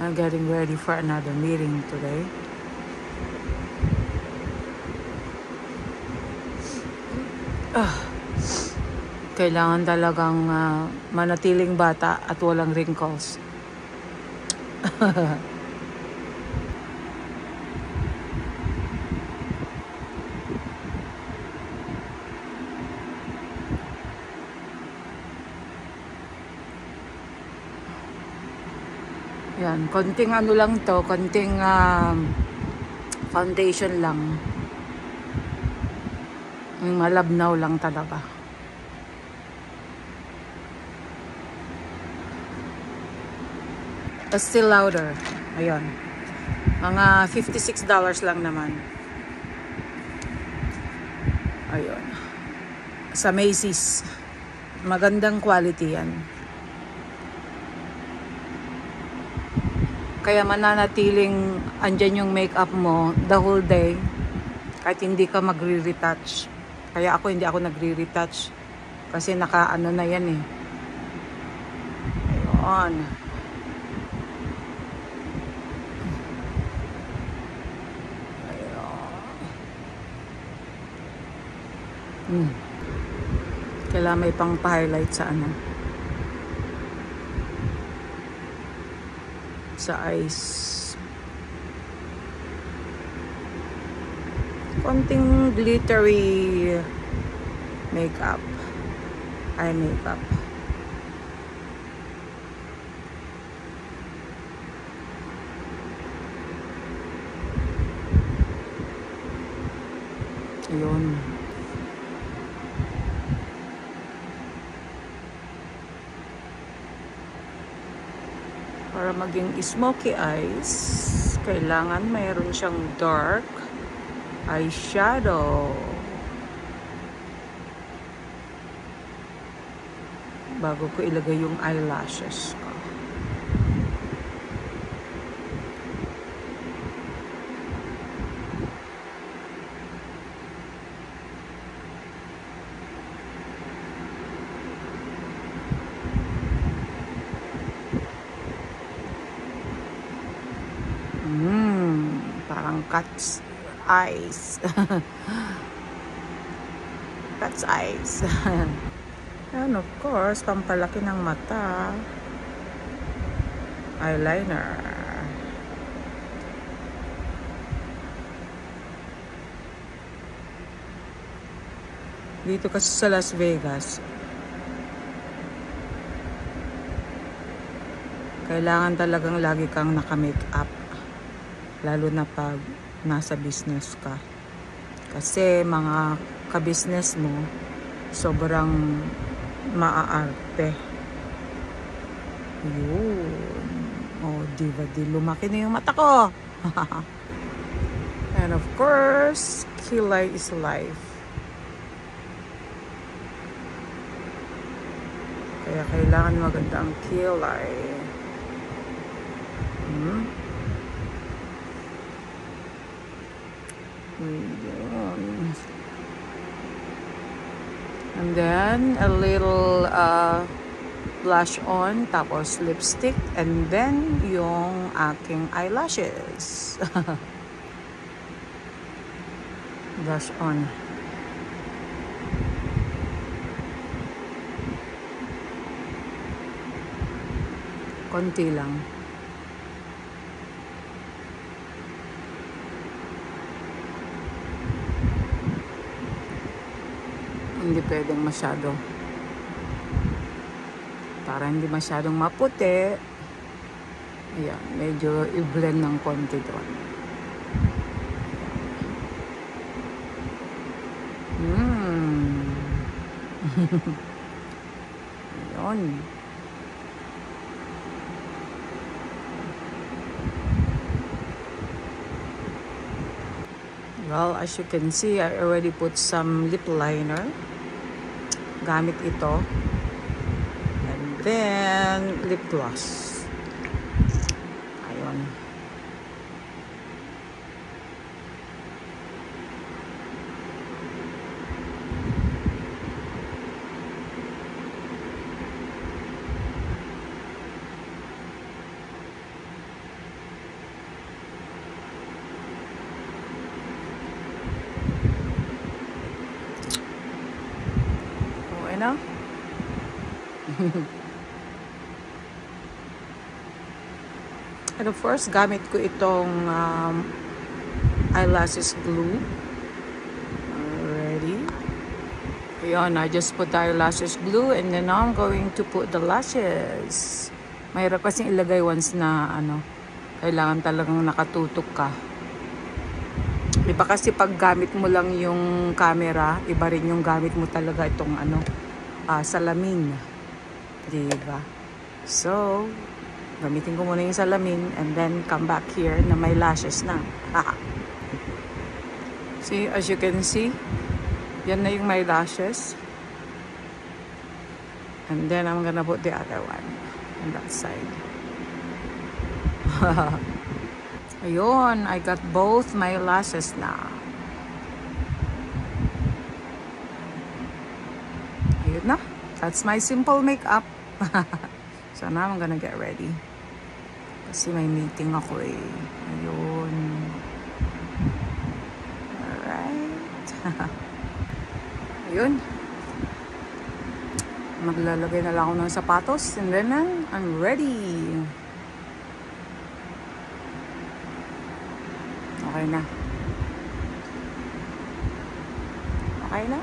I'm getting ready for another meeting today. Kailangan talagang manatiling bata at walang wrinkles. Yan, konting ano lang to, konting foundation lang. Malabnaw lang talaga. Still louder. Ayun. Mga $56 lang naman. Ayun. Sa Macy's. Magandang quality yan. Kaya mananatiling andyan yung makeup mo the whole day. Kahit hindi ka magre-retouch. Kaya hindi ako nagre-retouch. Kasi naka-ano na yan eh. Ayun. Kailangan may pang highlight sa ano. Sa eyes. Konting glittery makeup. Eye makeup. Ayun. Para maging smoky eyes, kailangan mayroon siyang dark eyeshadow. Bago ko ilagay yung eyelashes ko. Parang cat's eyes. Cat's eyes. And of course, pampalaki ng mata. Eyeliner. Dito kasi sa Las Vegas, kailangan talagang lagi kang naka-makeup. Lalo na pag nasa business ka. Kasi mga ka-business mo, sobrang maaarte. Yun. Oh, diba, lumaki na yung mata ko. And of course, kilay is life. Kaya kailangan maganda ang kilay. And then a little blush on, tapos lipstick, and then yung aking eyelashes. Blush on. Konti lang. Hindi pwedeng masyado. Para hindi masyadong maputi. Ayan, medyo i-blend ng konti doon. Ayan. Well, as you can see, I already put some lip liner. Gamit ito. And then, lip gloss. Ayun. And of course, gamit ko itong eyelashes glue. Already. Ayan, I just put the eyelashes glue and then now I'm going to put the lashes. Mahirap kasi ilagay once na kailangan talagang nakatutok ka. Iba kasi pag gamit mo lang yung camera, iba rin yung gamit mo talaga itong salamin. Diba? So, gamitin ko muna yung salamin and then come back here na may lashes na. See, as you can see, yan na yung my lashes. And then I'm gonna put the other one on that side. Ayun, I got both my lashes na. Ayun na. That's my simple makeup. So now I'm gonna get ready. Kasi may meeting ako eh. Ayun. Alright. Ayun. Maglalagay na lang ako ng sapatos and then I'm ready. Okay na. Okay na?